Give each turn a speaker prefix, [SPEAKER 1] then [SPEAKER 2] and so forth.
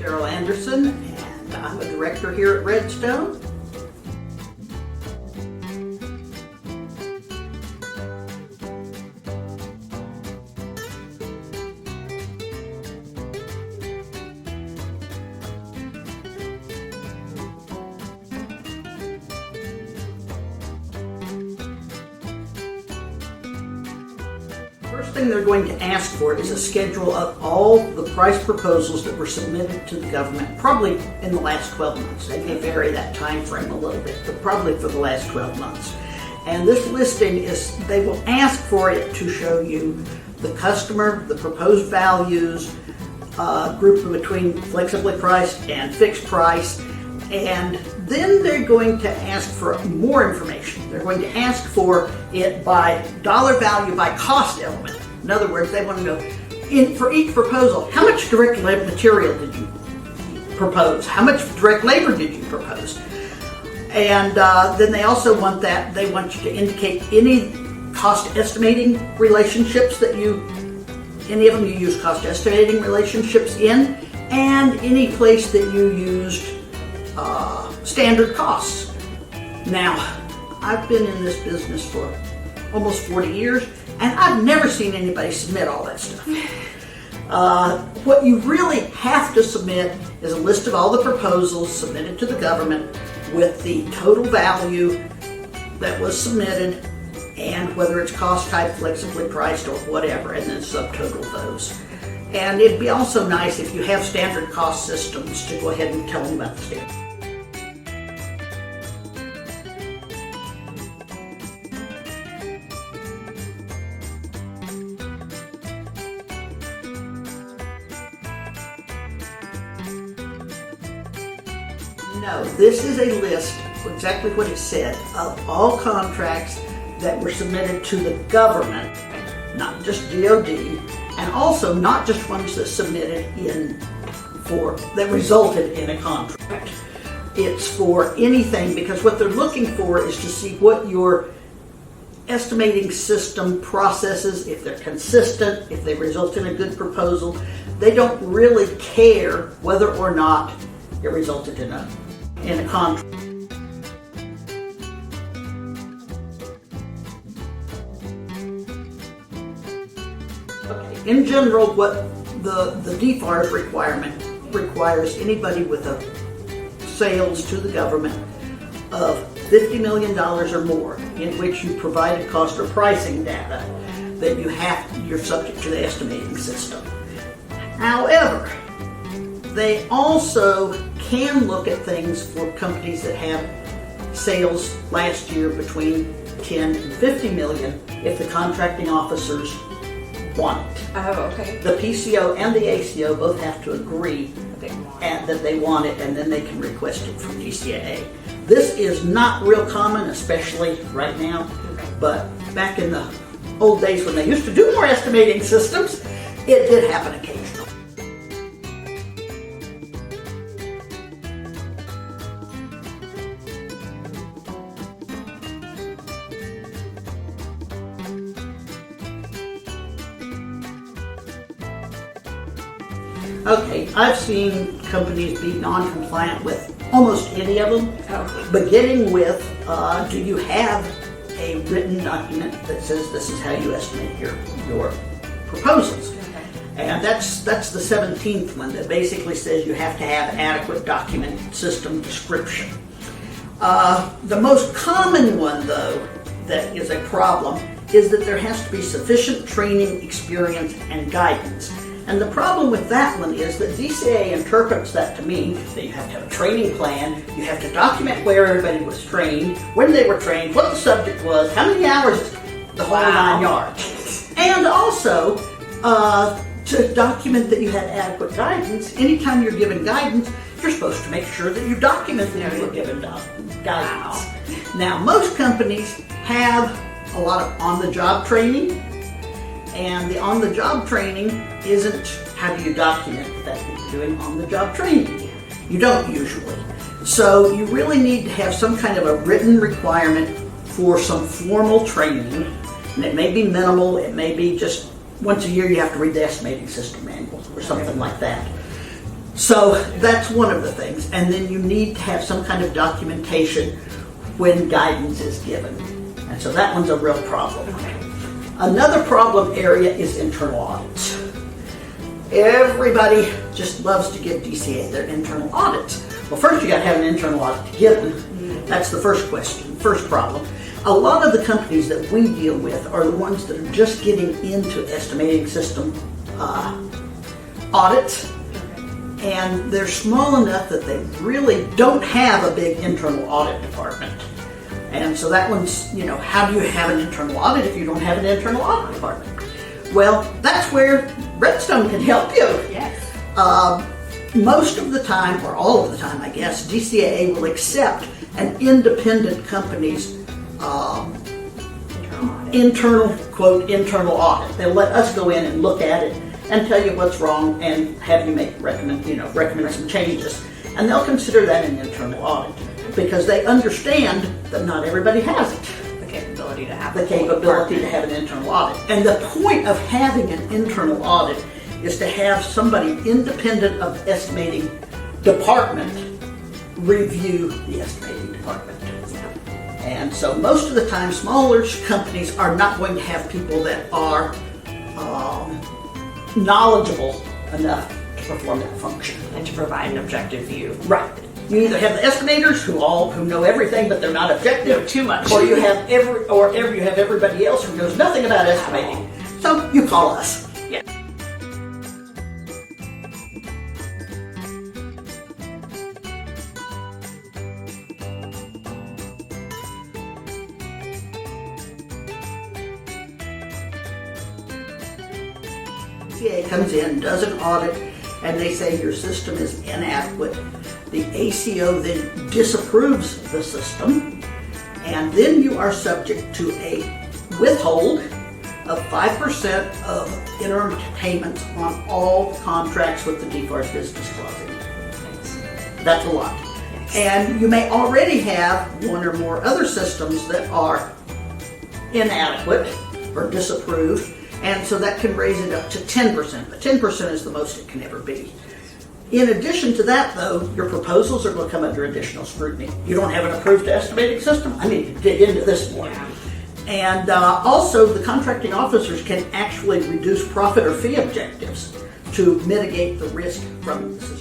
[SPEAKER 1] Cheryl Anderson, and I'm a director here at Redstone. First thing they're going to ask for is a schedule of all the price proposals that were submitted to the government, probably in the last 12 months. They may vary that time frame a little bit, but probably for the last 12 months. And this listing is, they will ask for it to show you the customer, the proposed values, grouped between flexibly priced and fixed price, and then they're going to ask for more information. They're going to ask for it by dollar value by cost element. In other words, they want to know, for each proposal, how much direct material did you propose? How much direct labor did you propose? And then they also want that, they want you to indicate any cost estimating relationships that any of them you use cost estimating relationships in, and any place that you used standard costs. Now, I've been in this business for almost 40 years, and I've never seen anybody submit all that stuff. What you really have to submit is a list of all the proposals submitted to the government with the total value that was submitted and whether it's cost type, flexibly priced, or whatever, and then subtotal those. And it'd be also nice if you have standard cost systems to go ahead and tell them about the standard. No, this is a list, exactly what it said, of all contracts that were submitted to the government, not just DOD, and also not just ones that that resulted in a contract. It's for anything, because what they're looking for is to see what your estimating system processes, if they're consistent, if they result in a good proposal. They don't really care whether or not it resulted in a contract. Okay. In general, what the DFARS requirement requires anybody with a sales to the government of $50 million or more, in which you provided cost or pricing data, that you're subject to the estimating system. However, they also can look at things for companies that have sales last year between 10 and 50 million if the contracting officers want it.
[SPEAKER 2] Oh, okay.
[SPEAKER 1] The PCO and the ACO both have to agree that they want it, and then they can request it from DCAA. This is not real common, especially right now, but back in the old days when they used to do more estimating systems, it did happen occasionally. Okay, I've seen companies be non-compliant with almost any of them, beginning with, do you have a written document that says this is how you estimate your proposals? Okay. And that's the 17th one that basically says you have to have adequate document system description. The most common one, though, that is a problem is that there has to be sufficient training, experience, and guidance. And the problem with that one is that DCAA interprets that to mean that you have to have a training plan, you have to document where everybody was trained, when they were trained, what the subject was, how many hours, the whole 9 yards. And also, to document that you had adequate guidance. Anytime you're given guidance, you're supposed to make sure that you document that you were given guidance. Now, most companies have a lot of on-the-job training, and the on-the-job training isn't how do you document that you're doing on-the-job training. You don't usually. So you really need to have some kind of a written requirement for some formal training, and it may be minimal, it may be just once a year you have to read the estimating system manual or something like that. So that's one of the things. And then you need to have some kind of documentation when guidance is given. And so that one's a real problem. Another problem area is internal audits. Everybody just loves to give DCAA their internal audits. Well, first you got to have an internal audit to give them. That's the first question, first problem. A lot of the companies that we deal with are the ones that are just getting into estimating system audits, and they're small enough that they really don't have a big internal audit department. And so that one's, how do you have an internal audit if you don't have an internal audit department? Well, that's where Redstone can help you.
[SPEAKER 2] Yes.
[SPEAKER 1] Most of the time, or all of the time, I guess, DCAA will accept an independent company's internal audit. They'll let us go in and look at it and tell you what's wrong and have you recommend some changes. And they'll consider that an internal audit because they understand that not everybody has it.
[SPEAKER 2] The capability to have
[SPEAKER 1] an internal audit. And the point of having an internal audit is to have somebody independent of the estimating department review the estimating department. And so most of the time, smaller companies are not going to have people that are knowledgeable enough to perform that function.
[SPEAKER 2] And to provide an objective view.
[SPEAKER 1] Right. You either have the estimators who know everything, but they're not objective,
[SPEAKER 2] too much,
[SPEAKER 1] or you have everybody else who knows nothing about estimating. So you call us.
[SPEAKER 2] Yeah.
[SPEAKER 1] DCAA comes in, does an audit, and they say your system is inadequate. The ACO then disapproves the system, and then you are subject to a withhold of 5% of interim payments on all contracts with the default business clause. That's a lot. And you may already have one or more other systems that are inadequate or disapproved, and so that can raise it up to 10%, but 10% is the most it can ever be. In addition to that, though, your proposals are going to come under additional scrutiny. You don't have an approved estimating system? I need to dig into this more.
[SPEAKER 2] Yeah.
[SPEAKER 1] And also, the contracting officers can actually reduce profit or fee objectives to mitigate the risk from the system.